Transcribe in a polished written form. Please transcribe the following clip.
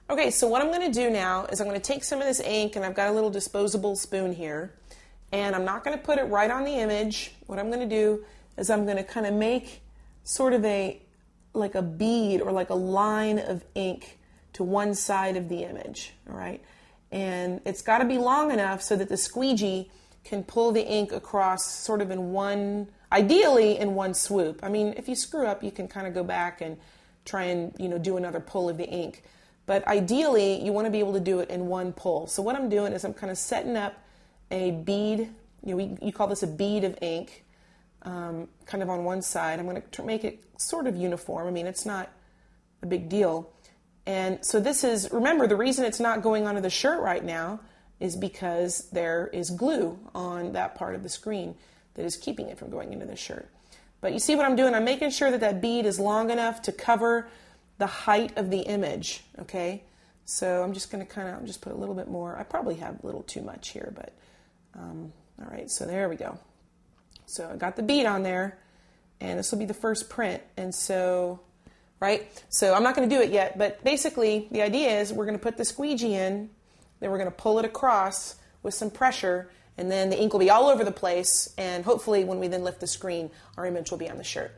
Okay, so what I'm going to do now is I'm going to take some of this ink, and I've got a little disposable spoon here, and I'm not going to put it right on the image. What I'm going to do is I'm going to kind of make sort of like a bead or like a line of ink to one side of the image, all right? And it's got to be long enough so that the squeegee can pull the ink across sort of in one, ideally in one swoop. I mean, if you screw up, you can kind of go back and try and, do another pull of the ink. But ideally, you want to be able to do it in one pull. So what I'm doing is I'm kind of setting up a bead, you call this a bead of ink, kind of on one side. I'm going to make it sort of uniform. I mean, it's not a big deal. And so this is, remember, the reason it's not going onto the shirt right now is because there is glue on that part of the screen that is keeping it from going into the shirt. But you see what I'm doing? I'm making sure that that bead is long enough to cover the height of the image, okay? So I'm just going to just put a little bit more. I probably have a little too much here, but all right, so there we go. So I got the bead on there, and this will be the first print, and so, right? So I'm not going to do it yet, but basically the idea is we're going to put the squeegee in, then we're going to pull it across with some pressure, and then the ink will be all over the place, and hopefully when we then lift the screen, our image will be on the shirt.